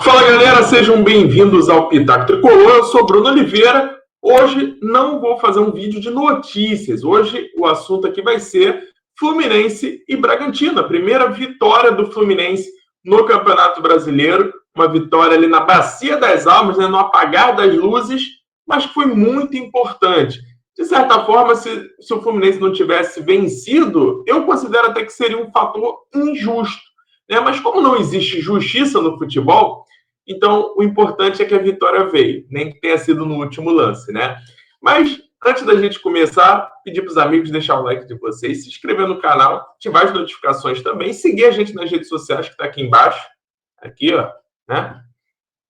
Fala galera, sejam bem-vindos ao Pitaco Tricolor. Eu sou Bruno Oliveira. Hoje não vou fazer um vídeo de notícias. Hoje o assunto aqui vai ser Fluminense e Bragantino. A primeira vitória do Fluminense no Campeonato Brasileiro. Uma vitória ali na Bacia das Almas, né, no apagar das luzes, mas que foi muito importante. De certa forma, se o Fluminense não tivesse vencido, eu considero até que seria um fator injusto. Né? Mas como não existe justiça no futebol, então o importante é que a vitória veio, nem que tenha sido no último lance, né? Mas antes da gente começar, pedir para os amigos deixar o like de vocês, se inscrever no canal, ativar as notificações também, seguir a gente nas redes sociais que está aqui embaixo, aqui, ó, né?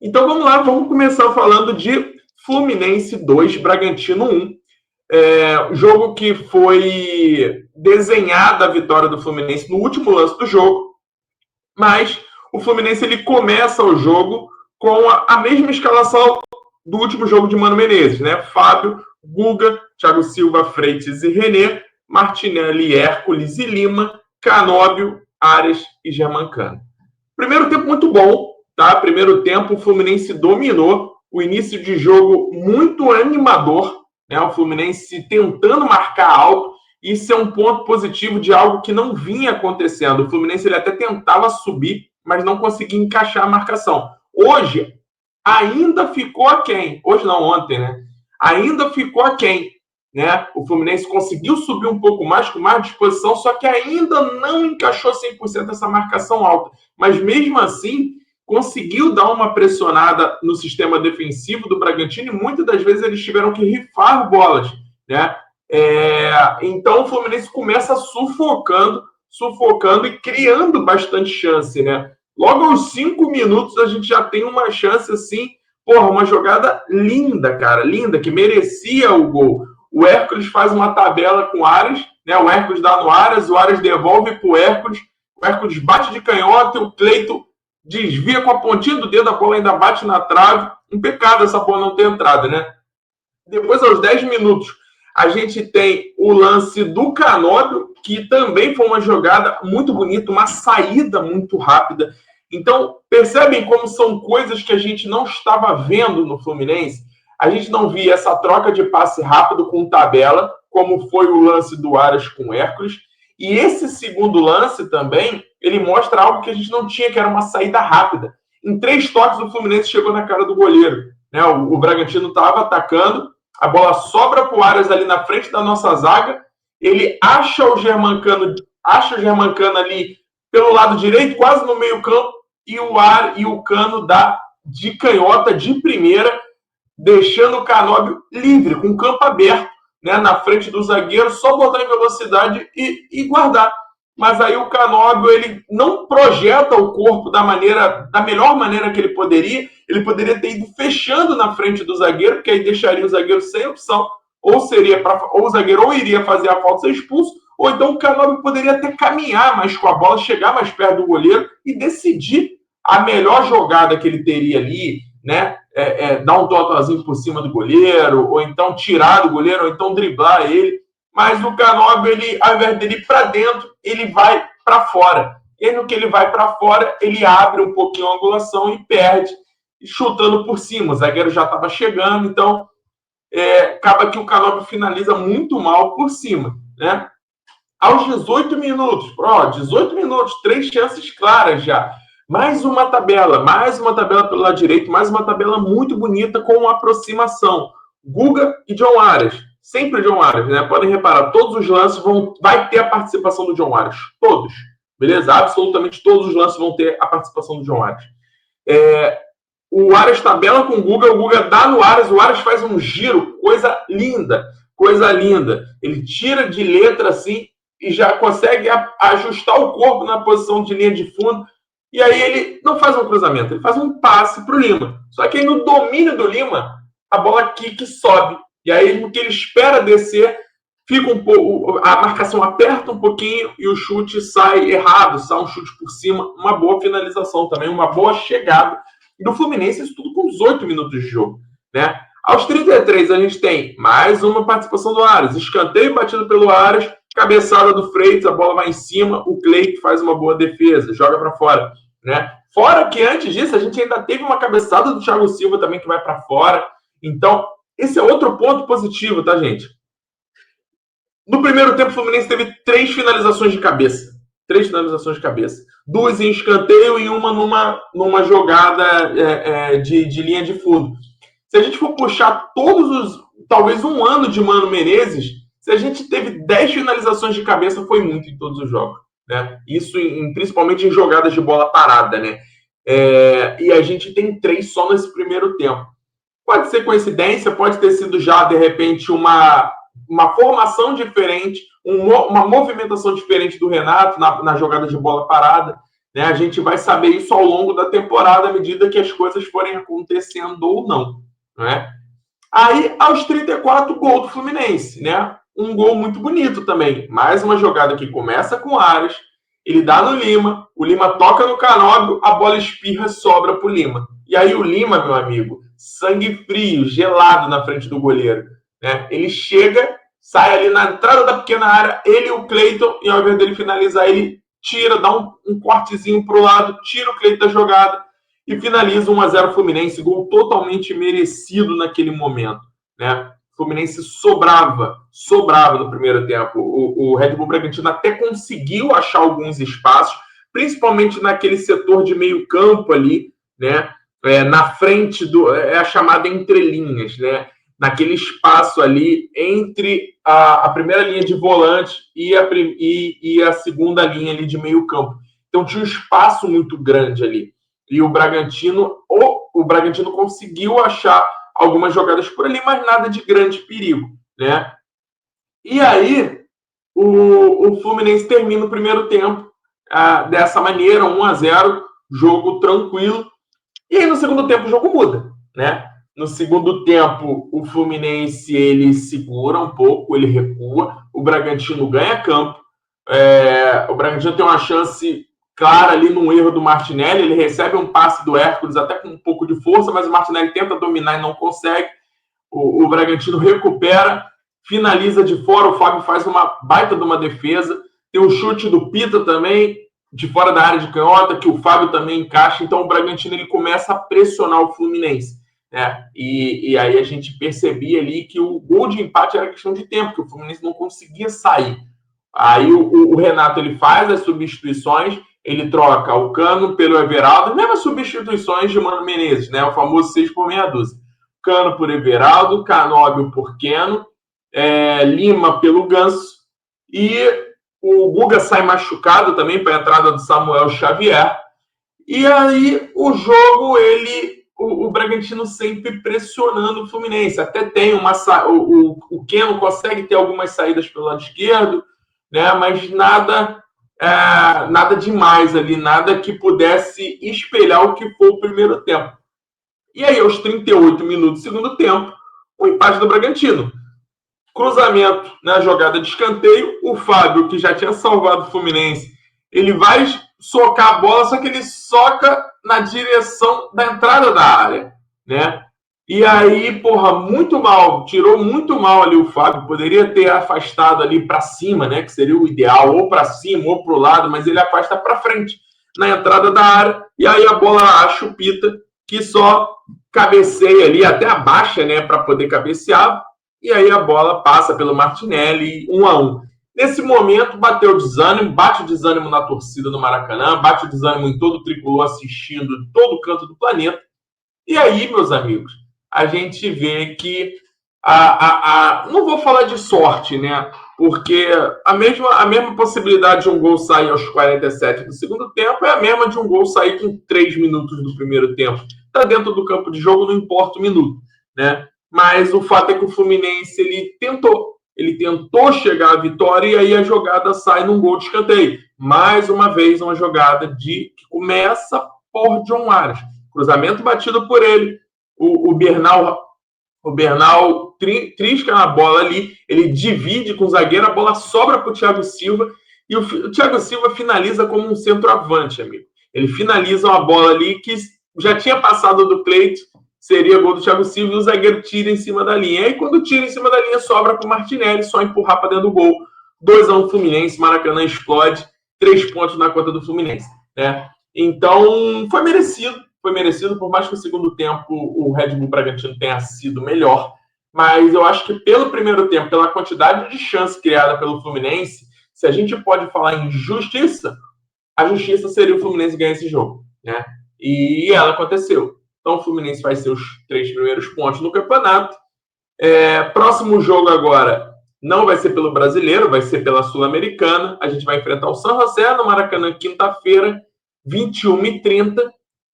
Então vamos lá, vamos começar falando de Fluminense 2, Bragantino 1. Jogo que foi desenhada a vitória do Fluminense no último lance do jogo, mas o Fluminense ele começa o jogo com a mesma escalação do último jogo de Mano Menezes, né? Fábio, Guga, Thiago Silva, Freitas e René, Martinelli, Hércules e Lima, Canóbio, Arias e Germancano. Primeiro tempo muito bom, tá? Primeiro tempo o Fluminense dominou, o início de jogo muito animador, né? O Fluminense tentando marcar alto. Isso é um ponto positivo de algo que não vinha acontecendo. O Fluminense ele até tentava subir, mas não conseguia encaixar a marcação. Hoje, ainda ficou aquém. Hoje não, ontem, né? Ainda ficou aquém. Né? O Fluminense conseguiu subir um pouco mais, com mais disposição, só que ainda não encaixou 100% essa marcação alta. Mas mesmo assim, conseguiu dar uma pressionada no sistema defensivo do Bragantino e muitas das vezes eles tiveram que rifar bolas, né? Então o Fluminense começa sufocando e criando bastante chance, né? Logo aos 5 minutos a gente já tem uma chance assim, uma jogada linda, cara, linda, que merecia o gol. O Hércules faz uma tabela com o Arias, né? O Hércules dá no Arias, o Arias devolve pro Hércules, o Hércules bate de canhota, o Cleiton desvia com a pontinha do dedo, a bola ainda bate na trave. Um pecado essa bola não ter entrado, né? Depois, aos 10 minutos, a gente tem o lance do Canóbio, que também foi uma jogada muito bonita, uma saída muito rápida. Então, percebem como são coisas que a gente não estava vendo no Fluminense? A gente não via essa troca de passe rápido com tabela, como foi o lance do Arias com o Hércules. E esse segundo lance também, ele mostra algo que a gente não tinha, que era uma saída rápida. Em 3 toques, o Fluminense chegou na cara do goleiro. Né? O Bragantino estava atacando, a bola sobra para o Arias ali na frente da nossa zaga, ele acha o Germancano ali pelo lado direito, quase no meio campo, e o Cano dá de canhota de primeira, deixando o Canóbio livre, com o campo aberto, né, na frente do zagueiro, só botar em velocidade e guardar. Mas aí o Canóbio ele não projeta o corpo da melhor maneira que ele poderia ter ido fechando na frente do zagueiro, porque aí deixaria o zagueiro sem opção, ou o zagueiro ou iria fazer a falta, ser expulso, ou então o Canóbio poderia até caminhar mais com a bola, chegar mais perto do goleiro e decidir a melhor jogada que ele teria ali, né? Dar um totozinho por cima do goleiro, ou então tirar do goleiro, ou então driblar ele. Mas o Canóbio, ao invés dele ir para dentro, ele vai para fora. E aí, no que ele vai para fora, ele abre um pouquinho a angulação e perde, chutando por cima. O zagueiro já estava chegando, então acaba que o Canóbio finaliza muito mal por cima, né? Aos 18 minutos, 3 chances claras já. Mais uma tabela pelo lado direito, mais uma tabela muito bonita com uma aproximação. Guga e John Arias. Sempre John Arias, né? Podem reparar, todos os lances vai ter a participação do John Arias. Todos. Beleza? Absolutamente todos os lances vão ter a participação do John Arias. O Arias tabela com o Guga dá no Arias, o Arias faz um giro, coisa linda. Ele tira de letra assim e já consegue ajustar o corpo na posição de linha de fundo. E aí ele não faz um cruzamento, ele faz um passe para o Lima. Só que aí no domínio do Lima, a bola quica sobe. E aí no que ele espera descer, fica a marcação aperta um pouquinho e o chute sai errado, sai um chute por cima. Uma boa finalização também, uma boa chegada do Fluminense, isso tudo com 18 minutos de jogo. Né? Aos 33 a gente tem mais uma participação do Arias, escanteio batido pelo Arias, cabeçada do Freitas, a bola vai em cima, o Cleiton faz uma boa defesa, joga para fora. né? Fora que antes disso a gente ainda teve uma cabeçada do Thiago Silva também que vai para fora. Então, esse é outro ponto positivo, tá, gente? No primeiro tempo, o Fluminense teve 3 finalizações de cabeça. 3 finalizações de cabeça. 2 em escanteio e uma numa jogada de linha de fundo. Se a gente for puxar talvez um ano de Mano Menezes, se a gente teve 10 finalizações de cabeça, foi muito em todos os jogos. Né? Isso principalmente em jogadas de bola parada. Né? E a gente tem 3 só nesse primeiro tempo. Pode ser coincidência, pode ter sido já, de repente, uma formação diferente, uma movimentação diferente do Renato na jogada de bola parada. Né? A gente vai saber isso ao longo da temporada, à medida que as coisas forem acontecendo ou não. Né? Aí, aos 34, gol do Fluminense. Né? Um gol muito bonito também. Mais uma jogada que começa com o Aras, ele dá no Lima, o Lima toca no Canóbio, a bola espirra, sobra pro Lima. E aí o Lima, meu amigo, sangue frio, gelado na frente do goleiro. Né? Ele chega, sai ali na entrada da pequena área, ele e o Cleiton, e ao invés dele finalizar, ele tira, dá um cortezinho pro lado, tira o Cleiton da jogada e finaliza 1-0 Fluminense, gol totalmente merecido naquele momento. Né? O Fluminense sobrava no primeiro tempo. O Red Bull Bragantino até conseguiu achar alguns espaços, principalmente naquele setor de meio campo ali, né? Na frente é a chamada entrelinhas, né? Naquele espaço ali entre a primeira linha de volante e a segunda linha ali de meio campo. Então tinha um espaço muito grande ali. E o Bragantino conseguiu achar algumas jogadas por ali, mas nada de grande perigo, né? E aí o Fluminense termina o primeiro tempo dessa maneira, 1-0, jogo tranquilo. E aí no segundo tempo o jogo muda, né? No segundo tempo o Fluminense ele segura um pouco, ele recua, o Bragantino ganha campo, o Bragantino tem uma chance clara ali num erro do Martinelli, ele recebe um passe do Hércules até com um pouco de força, mas o Martinelli tenta dominar e não consegue, o Bragantino recupera, finaliza de fora, o Fábio faz uma baita de uma defesa, tem um chute do Pita também, de fora da área de canhota, que o Fábio também encaixa, então o Bragantino ele começa a pressionar o Fluminense. Né? E aí a gente percebia ali que o gol de empate era questão de tempo, que o Fluminense não conseguia sair. Aí o Renato ele faz as substituições, ele troca o Cano pelo Everaldo, as mesmas substituições de Mano Menezes, né? O famoso 6 por meia dúzia. Cano por Everaldo, Canóbio por Keno, Lima pelo Ganso, e o Guga sai machucado também para a entrada do Samuel Xavier. E aí o jogo, o Bragantino sempre pressionando o Fluminense. Até tem o Keno consegue ter algumas saídas pelo lado esquerdo, né? Mas nada demais ali, nada que pudesse espelhar o que foi o primeiro tempo. E aí, aos 38 minutos do segundo tempo, o empate do Bragantino. Cruzamento na jogada de escanteio, o Fábio, que já tinha salvado o Fluminense, ele vai socar a bola, só que ele soca na direção da entrada da área, né? E aí, muito mal, tirou muito mal ali o Fábio, poderia ter afastado ali para cima, né, que seria o ideal, ou para cima ou para o lado, mas ele afasta para frente, na entrada da área, e aí a bola acha o Pita, que só cabeceia ali, até abaixa, né, para poder cabecear, e aí a bola passa pelo Martinelli, 1-1. Nesse momento, bate o desânimo na torcida do Maracanã, bate o desânimo em todo o tricolor assistindo todo canto do planeta. E aí, meus amigos, a gente vê que não vou falar de sorte, né? Porque a mesma possibilidade de um gol sair aos 47 do segundo tempo é a mesma de um gol sair com 3 minutos do primeiro tempo. Está dentro do campo de jogo, não importa o minuto, né? Mas o fato é que o Fluminense ele tentou chegar à vitória e aí a jogada sai num gol de escanteio. Mais uma vez, uma jogada que começa por John Aras. Cruzamento batido por ele. O Bernal trisca a bola ali, ele divide com o zagueiro, a bola sobra para o Thiago Silva e o Thiago Silva finaliza como um centroavante, amigo. Ele finaliza uma bola ali que já tinha passado do Cleiton, seria gol do Thiago Silva e o zagueiro tira em cima da linha. E aí, quando tira em cima da linha, sobra para o Martinelli, só empurrar para dentro do gol. 2-1 Fluminense, Maracanã explode, 3 pontos na conta do Fluminense. Né? Então, foi merecido, por mais que o segundo tempo o Red Bull Bragantino tenha sido melhor, mas eu acho que pelo primeiro tempo, pela quantidade de chance criada pelo Fluminense, se a gente pode falar em justiça, a justiça seria o Fluminense ganhar esse jogo, né? E ela aconteceu. Então o Fluminense vai ser os 3 primeiros pontos no campeonato. Próximo jogo agora não vai ser pelo Brasileiro, vai ser pela Sul-Americana. A gente vai enfrentar o San José no Maracanã quinta-feira, 21h30.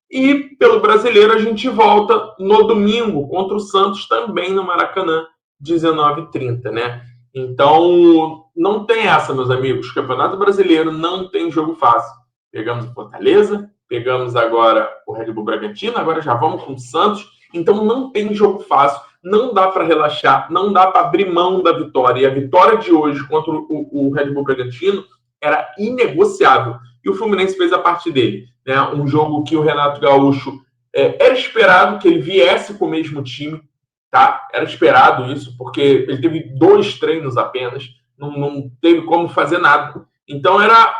E pelo Brasileiro a gente volta no domingo contra o Santos, também no Maracanã, 19h30, né? Então, não tem essa, meus amigos. O Campeonato Brasileiro não tem jogo fácil. Pegamos o Fortaleza, pegamos agora o Red Bull Bragantino, agora já vamos com o Santos. Então, não tem jogo fácil. Não dá para relaxar, não dá para abrir mão da vitória. E a vitória de hoje contra o Red Bull Bragantino era inegociável. E o Fluminense fez a parte dele. Né? Um jogo que o Renato Gaúcho era esperado que ele viesse com o mesmo time. Tá? Era esperado isso, porque ele teve 2 treinos apenas, não teve como fazer nada. Então era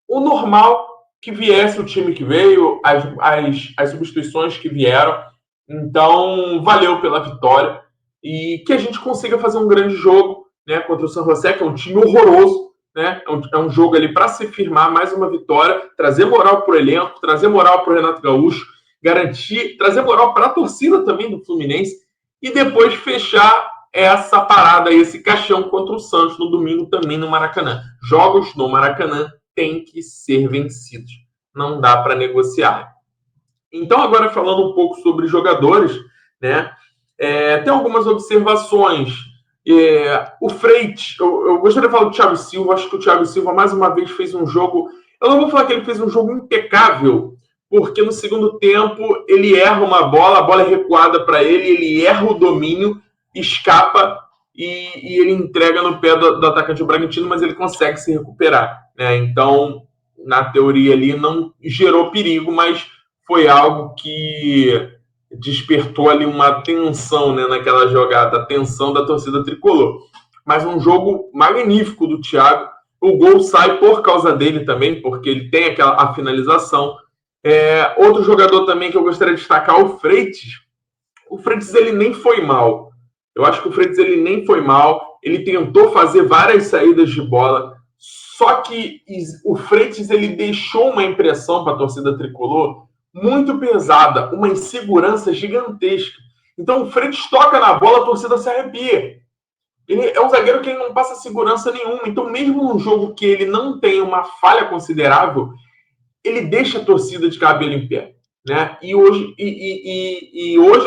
o normal que viesse o time que veio, as substituições que vieram. Então valeu pela vitória e que a gente consiga fazer um grande jogo, né, contra o San José, que é um time horroroso. Né? É um jogo ali para se firmar mais uma vitória, trazer moral para o elenco, trazer moral para o Renato Gaúcho, garantir, trazer moral para a torcida também do Fluminense e depois fechar essa parada, esse caixão contra o Santos no domingo também no Maracanã. Jogos no Maracanã têm que ser vencidos. Não dá para negociar. Então, agora falando um pouco sobre jogadores, né? Tem algumas observações. O Freitas, eu gostaria de falar do Thiago Silva. Acho que o Thiago Silva, mais uma vez, fez um jogo... Eu não vou falar que ele fez um jogo impecável, porque no segundo tempo ele erra uma bola, a bola é recuada para ele erra o domínio, escapa e ele entrega no pé do atacante do Bragantino, mas ele consegue se recuperar. Né? Então, na teoria ali, não gerou perigo, mas foi algo que despertou ali uma tensão, né, naquela jogada, a tensão da torcida tricolor. Mas um jogo magnífico do Thiago. O gol sai por causa dele também, porque ele tem a finalização. Outro jogador também que eu gostaria de destacar, o Freitas. O Freitas, ele nem foi mal. Eu acho que o Freitas, ele nem foi mal. Ele tentou fazer várias saídas de bola. Só que o Freitas, ele deixou uma impressão para a torcida tricolor muito pesada, uma insegurança gigantesca. Então o Freitas toca na bola, a torcida se arrepia. Ele é um zagueiro que ele não passa segurança nenhuma. Então, mesmo num jogo que ele não tem uma falha considerável, ele deixa a torcida de cabelo em pé. Né? E hoje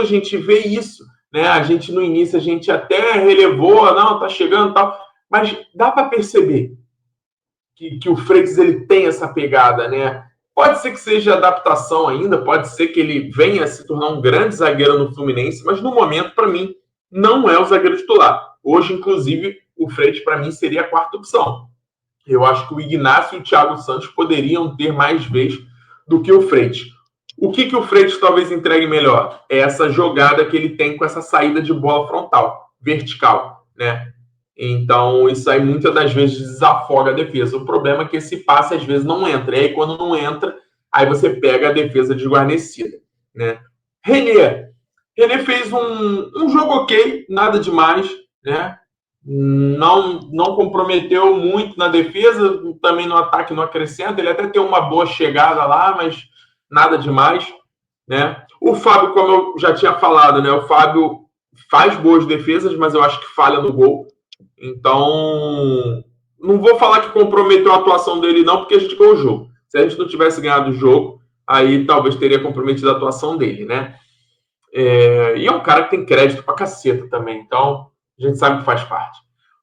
a gente vê isso. Né? A gente, no início, a gente até relevou, não, tá chegando e tal, mas dá para perceber que o Freitas, ele tem essa pegada, né? Pode ser que seja adaptação ainda, pode ser que ele venha a se tornar um grande zagueiro no Fluminense, mas no momento, para mim, não é o zagueiro titular. Hoje, inclusive, o Freitas, para mim, seria a quarta opção. Eu acho que o Ignacio e o Thiago Santos poderiam ter mais vez do que o Freitas. O que o Freitas talvez entregue melhor? É essa jogada que ele tem com essa saída de bola frontal, vertical, né? Então, isso aí muitas das vezes desafoga a defesa. O problema é que esse passe às vezes não entra. E aí, quando não entra, aí você pega a defesa desguarnecida. Né? René fez um jogo ok, nada demais. Né? Não comprometeu muito na defesa, também no ataque não acrescenta. Ele até tem uma boa chegada lá, mas nada demais. Né? O Fábio, como eu já tinha falado, né? O Fábio faz boas defesas, mas eu acho que falha no gol. Então, não vou falar que comprometeu a atuação dele, não, porque a gente ganhou o jogo. Se a gente não tivesse ganhado o jogo, aí talvez teria comprometido a atuação dele, né? E é um cara que tem crédito pra caceta também, então a gente sabe que faz parte.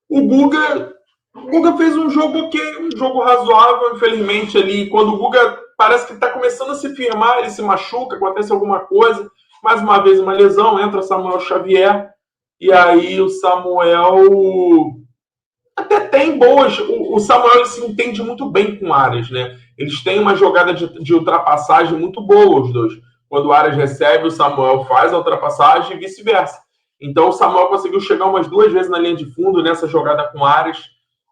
O Guga fez um jogo ok, um jogo razoável, infelizmente, ali. Quando o Guga parece que está começando a se firmar, ele se machuca, acontece alguma coisa, mais uma vez uma lesão, entra Samuel Xavier. E aí o Samuel até tem boas. O Samuel se entende muito bem com o Aras, né? Eles têm uma jogada de ultrapassagem muito boa, os dois. Quando o Aras recebe, o Samuel faz a ultrapassagem e vice-versa. Então o Samuel conseguiu chegar umas 2 vezes na linha de fundo nessa jogada com o Aras.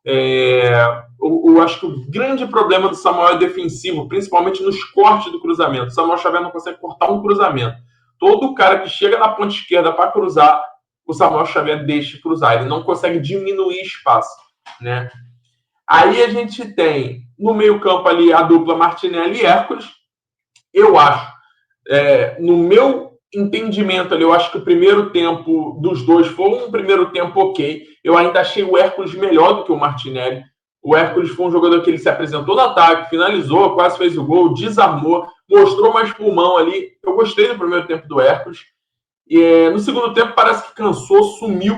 Eu acho que o grande problema do Samuel é defensivo, principalmente nos cortes do cruzamento. O Samuel Xavier não consegue cortar um cruzamento. Todo cara que chega na ponta esquerda para cruzar, o Samuel Xavier deixa cruzar. Ele não consegue diminuir espaço, né? Aí a gente tem no meio-campo ali a dupla Martinelli e Hércules. Eu acho, no meu entendimento ali, eu acho que o primeiro tempo dos dois foi um primeiro tempo ok. Eu ainda achei o Hércules melhor do que o Martinelli. O Hércules foi um jogador que ele se apresentou no ataque, finalizou, quase fez o gol, desarmou, mostrou mais pulmão ali. Eu gostei do primeiro tempo do Hércules. No segundo tempo parece que cansou, sumiu.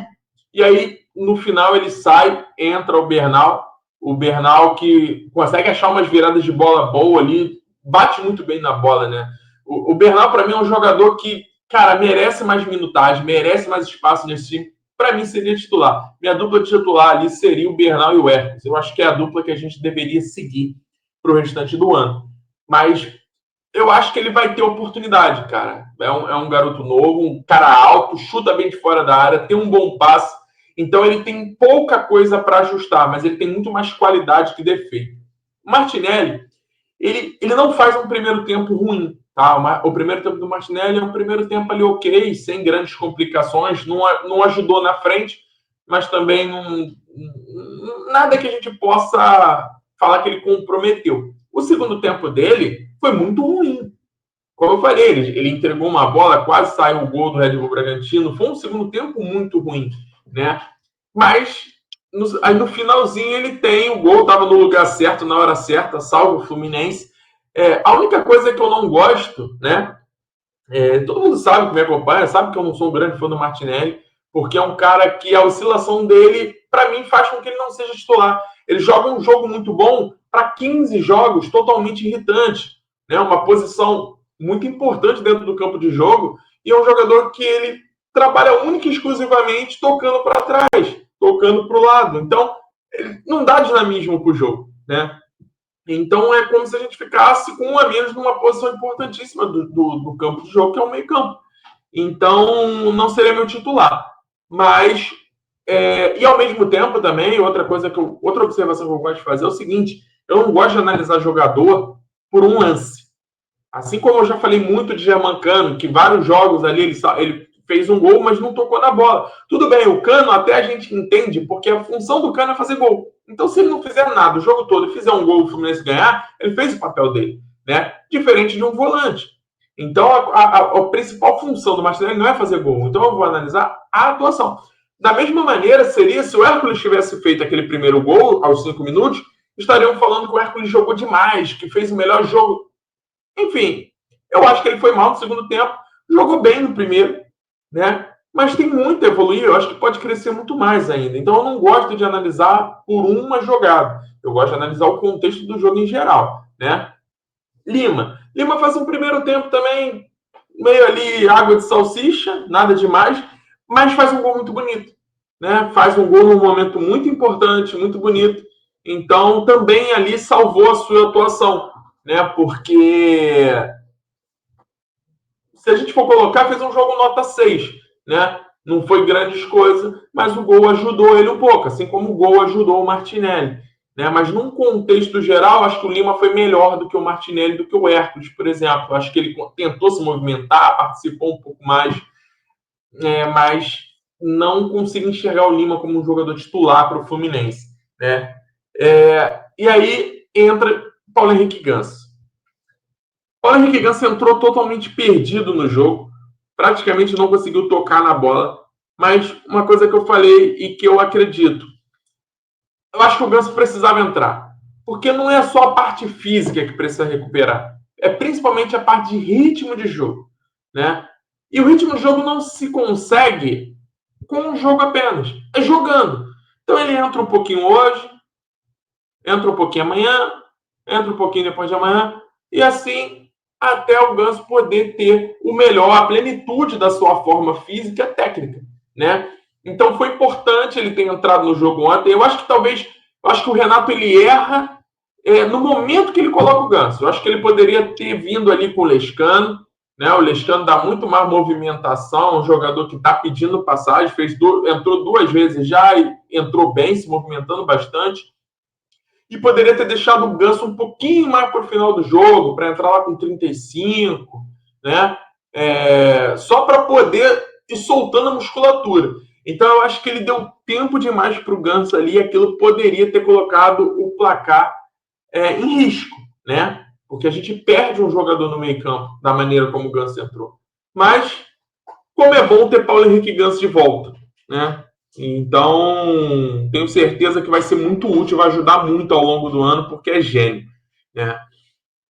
E aí, no final, ele sai, entra o Bernal. O Bernal que consegue achar umas viradas de bola boa ali, bate muito bem na bola, né? O Bernal, para mim, é um jogador que, cara, merece mais minutagem, merece mais espaço nesse time. Para mim, seria titular. Minha dupla titular ali seria o Bernal e o Hércules. Eu acho que é a dupla que a gente deveria seguir para o restante do ano. Mas eu acho que ele vai ter oportunidade, cara. É um garoto novo, um cara alto, chuta bem de fora da área, tem um bom passe. Então ele tem pouca coisa para ajustar, mas ele tem muito mais qualidade que defeito. O Martinelli, ele não faz um primeiro tempo ruim, tá? O primeiro tempo do Martinelli é um primeiro tempo ali ok, sem grandes complicações, não ajudou na frente, mas também nada que a gente possa falar que ele comprometeu. O segundo tempo dele foi muito ruim. Como eu falei, ele entregou uma bola, quase saiu o gol do Red Bull Bragantino. Foi um segundo tempo muito ruim, né? Mas aí no finalzinho ele tem o gol, estava no lugar certo, na hora certa, salvo o Fluminense. A única coisa que eu não gosto, né? Todo mundo sabe que me acompanha, sabe que eu não sou um grande fã do Martinelli, porque é um cara que a oscilação dele, para mim, faz com que ele não seja titular. Ele joga um jogo muito bom para 15 jogos totalmente irritante, né? Uma posição muito importante dentro do campo de jogo, e é um jogador que ele trabalha única e exclusivamente tocando para trás, tocando para o lado. Então, ele não dá dinamismo para o jogo, né? Então é como se a gente ficasse com um a menos numa posição importantíssima do campo de jogo, que é o meio campo. Então não seria meu titular. Mas, e ao mesmo tempo também, outra observação que eu gosto de fazer é o seguinte: eu não gosto de analisar jogador por um lance. Assim como eu já falei muito de Germancano, que vários jogos ali ele fez um gol, mas não tocou na bola. Tudo bem, o Cano até a gente entende, porque a função do Cano é fazer gol. Então, se ele não fizer nada o jogo todo e fizer um gol e o Fluminense ganhar, ele fez o papel dele, né? Diferente de um volante. Então, a principal função do Martinelli não é fazer gol. Então, eu vou analisar a atuação. Da mesma maneira, seria se o Hércules tivesse feito aquele primeiro gol aos 5 minutos, estariam falando que o Hércules jogou demais, que fez o melhor jogo. Enfim, eu acho que ele foi mal no segundo tempo, jogou bem no primeiro, né? Mas tem muito a evoluir, eu acho que pode crescer muito mais ainda. Então eu não gosto de analisar por uma jogada. Eu gosto de analisar o contexto do jogo em geral, né? Lima faz um primeiro tempo também meio ali água de salsicha, nada demais, mas faz um gol muito bonito, né? Faz um gol num momento muito importante, muito bonito. Então também ali salvou a sua atuação, né? Porque se a gente for colocar, fez um jogo nota 6, né? Não foi grandes coisas, mas o gol ajudou ele um pouco, assim como o gol ajudou o Martinelli, né? Mas num contexto geral, acho que o Lima foi melhor do que o Martinelli, do que o Hércules, por exemplo. Acho que ele tentou se movimentar, participou um pouco mais, mas não consigo enxergar o Lima como um jogador titular para o Fluminense, né? E aí entra Paulo Henrique Ganso. Paulo Henrique Ganso entrou totalmente perdido no jogo, praticamente não conseguiu tocar na bola, mas uma coisa que eu falei e que eu acredito, eu acho que o Ganso precisava entrar, porque não é só a parte física que precisa recuperar, é principalmente a parte de ritmo de jogo, né? E o ritmo de jogo não se consegue com o jogo apenas, é jogando. Então ele entra um pouquinho hoje, entra um pouquinho amanhã, entra um pouquinho depois de amanhã, e assim até o Ganso poder ter o melhor, a plenitude da sua forma física e técnica, né? Então foi importante ele ter entrado no jogo ontem. Eu acho que o Renato ele erra no momento que ele coloca o Ganso. Eu acho que ele poderia ter vindo ali com o Lescano, né? O Lescano dá muito mais movimentação, um jogador que está pedindo passagem, entrou 2 vezes já e entrou bem, se movimentando bastante. E poderia ter deixado o Ganso um pouquinho mais para o final do jogo, para entrar lá com 35, né? Só para poder ir soltando a musculatura. Então eu acho que ele deu tempo demais para o Ganso ali, e aquilo poderia ter colocado o placar em risco, né? Porque a gente perde um jogador no meio-campo da maneira como o Ganso entrou. Mas, como é bom ter Paulo Henrique Ganso de volta, né? Então, tenho certeza que vai ser muito útil, vai ajudar muito ao longo do ano, porque é gênio, né?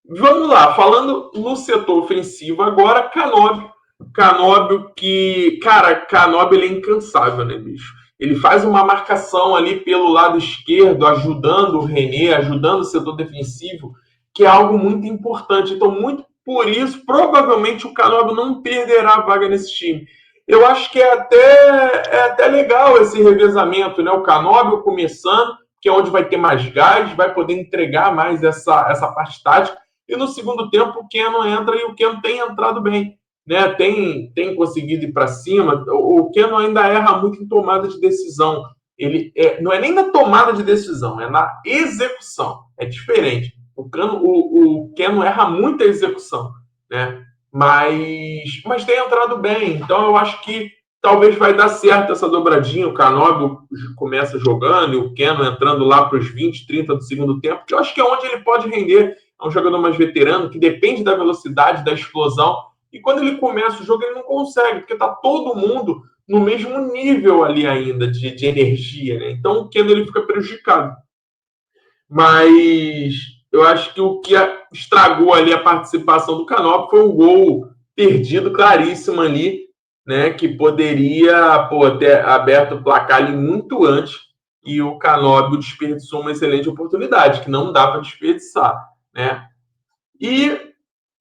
Vamos lá, falando no setor ofensivo agora, Canóbio. Canóbio que, cara, Canóbio ele é incansável, né, bicho? Ele faz uma marcação ali pelo lado esquerdo, ajudando o René, ajudando o setor defensivo, que é algo muito importante. Então, muito por isso, provavelmente o Canóbio não perderá a vaga nesse time. Eu acho que é até legal esse revezamento, né? O Canóbio começando, que é onde vai ter mais gás, vai poder entregar mais essa parte tática. E no segundo tempo o Keno entra e o Keno tem entrado bem, né? Tem conseguido ir para cima. O Keno ainda erra muito em tomada de decisão. Ele não é nem na tomada de decisão, é na execução. É diferente. O Keno erra muita execução, né? Mas tem entrado bem. Então eu acho que talvez vai dar certo essa dobradinha. O Canóbio começa jogando e o Keno entrando lá para os 20, 30 do segundo tempo, que eu acho que é onde ele pode render. É um jogador mais veterano, que depende da velocidade, da explosão. E quando ele começa o jogo, ele não consegue, porque está todo mundo no mesmo nível ali ainda de energia, né? Então o Keno ele fica prejudicado. Mas eu acho que o que estragou ali a participação do Canóbio foi um gol perdido claríssimo ali, né? Que poderia ter aberto o placar ali muito antes, e o Canóbio desperdiçou uma excelente oportunidade, que não dá para desperdiçar, né? E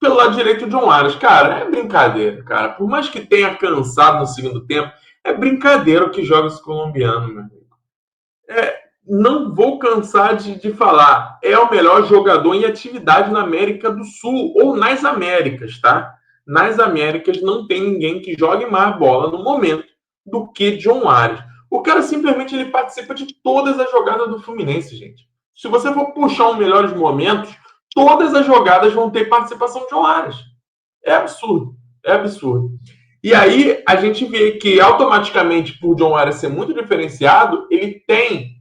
pelo lado direito, o John Arias. Cara, é brincadeira, cara. Por mais que tenha cansado no segundo tempo, é brincadeira o que joga esse colombiano, meu amigo. Não vou cansar de falar. É o melhor jogador em atividade na América do Sul, ou nas Américas, tá? Nas Américas não tem ninguém que jogue mais bola no momento do que John Arias. O cara simplesmente ele participa de todas as jogadas do Fluminense, gente. Se você for puxar os melhores momentos, todas as jogadas vão ter participação de John Arias. É absurdo. É absurdo. E aí a gente vê que automaticamente, por John Arias ser muito diferenciado, ele tem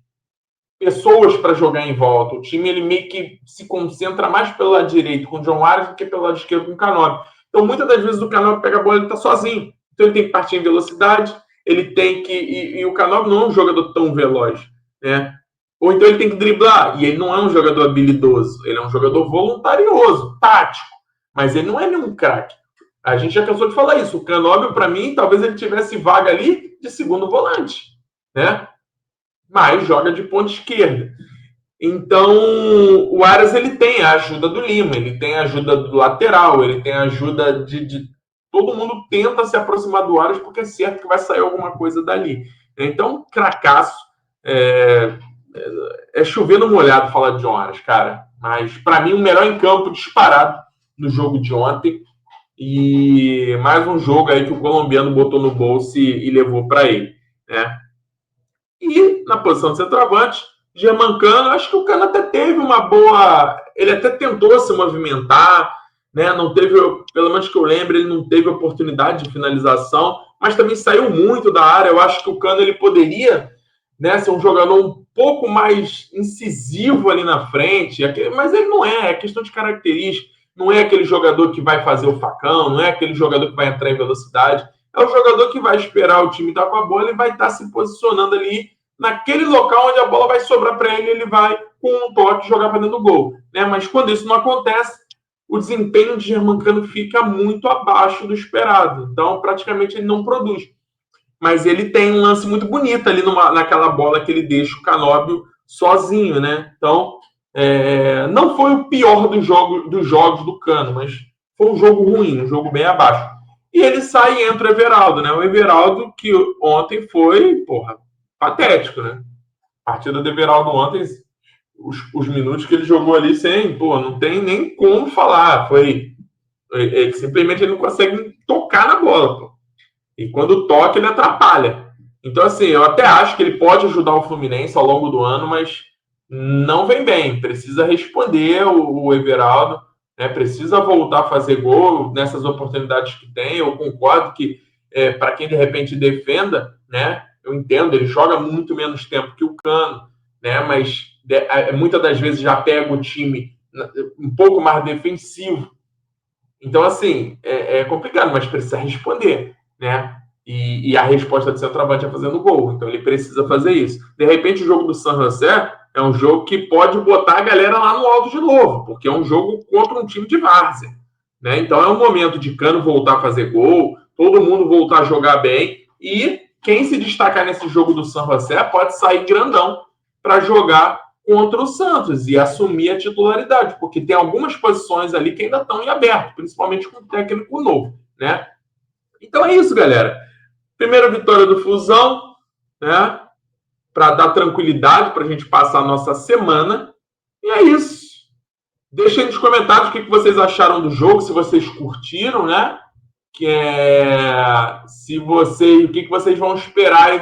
pessoas para jogar em volta. O time ele meio que se concentra mais pelo lado direito com o John Arias do que pelo lado esquerdo com o Canóbio. Então, muitas das vezes o Canóbio pega a bola e ele está sozinho. Então, ele tem que partir em velocidade, ele tem que... E o Canóbio não é um jogador tão veloz, né? Ou então ele tem que driblar, e ele não é um jogador habilidoso, ele é um jogador voluntarioso, tático, mas ele não é nenhum craque. A gente já cansou de falar isso. O Canóbio, para mim, talvez ele tivesse vaga ali de segundo volante, né? Mas joga de ponta esquerda. Então, o Arias ele tem a ajuda do Lima, ele tem a ajuda do lateral, ele tem a ajuda de... Todo mundo tenta se aproximar do Arias porque é certo que vai sair alguma coisa dali. Então, cracaço. É chover no molhado falar de John Arias, cara. Mas, para mim, o melhor em campo disparado no jogo de ontem. E mais um jogo aí que o colombiano botou no bolso e levou para ele, né? E na posição de centroavante, Germancano, acho que o Cano até teve uma boa. Ele até tentou se movimentar, né? Não teve, pelo menos que eu lembro, ele não teve oportunidade de finalização, mas também saiu muito da área. Eu acho que o Cano ele poderia, né, ser um jogador um pouco mais incisivo ali na frente, mas ele não é questão de característica. Não é aquele jogador que vai fazer o facão, não é aquele jogador que vai entrar em velocidade. É o jogador que vai esperar o time estar com a bola e vai estar se posicionando ali naquele local onde a bola vai sobrar para ele, ele vai com um toque jogar para dentro do gol, né? Mas quando isso não acontece, o desempenho de Germancano fica muito abaixo do esperado. Então, praticamente ele não produz. Mas ele tem um lance muito bonito ali naquela bola que ele deixa o Canóbio sozinho, né? Então, não foi o pior dos jogos do Cano, mas foi um jogo ruim, um jogo bem abaixo. E ele sai e entra o Everaldo, né? O Everaldo que ontem foi, porra, patético, né? A partida do Everaldo ontem, os minutos que ele jogou ali sem, pô, não tem nem como falar. Foi Simplesmente ele não consegue tocar na bola, pô. E quando toca, ele atrapalha. Então, assim, eu até acho que ele pode ajudar o Fluminense ao longo do ano, mas não vem bem. Precisa responder o Everaldo, né? Precisa voltar a fazer gol nessas oportunidades que tem. Eu concordo que, para quem de repente defenda, né? Eu entendo, ele joga muito menos tempo que o Cano, né? Mas muitas das vezes já pega o time um pouco mais defensivo. Então, assim, é complicado, mas precisa responder, né? E a resposta do centroavante é fazendo gol. Então, ele precisa fazer isso. De repente, o jogo do San José é um jogo que pode botar a galera lá no alto de novo, porque é um jogo contra um time de várzea, né? Então, é um momento de Cano voltar a fazer gol, todo mundo voltar a jogar bem, e quem se destacar nesse jogo do San José pode sair grandão para jogar contra o Santos e assumir a titularidade, porque tem algumas posições ali que ainda estão em aberto, principalmente com o técnico novo, né? Então é isso, galera. Primeira vitória do Fusão, né? Para dar tranquilidade para a gente passar a nossa semana. E é isso. Deixem nos comentários o que vocês acharam do jogo, se vocês curtiram, né? O que vocês vão esperar aí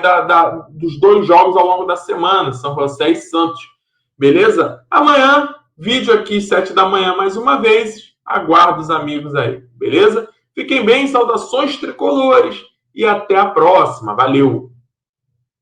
dos dois jogos ao longo da semana, São José e Santos. Beleza? Amanhã, vídeo aqui, 7 da manhã, mais uma vez. Aguardo os amigos aí, beleza? Fiquem bem, saudações tricolores e até a próxima. Valeu!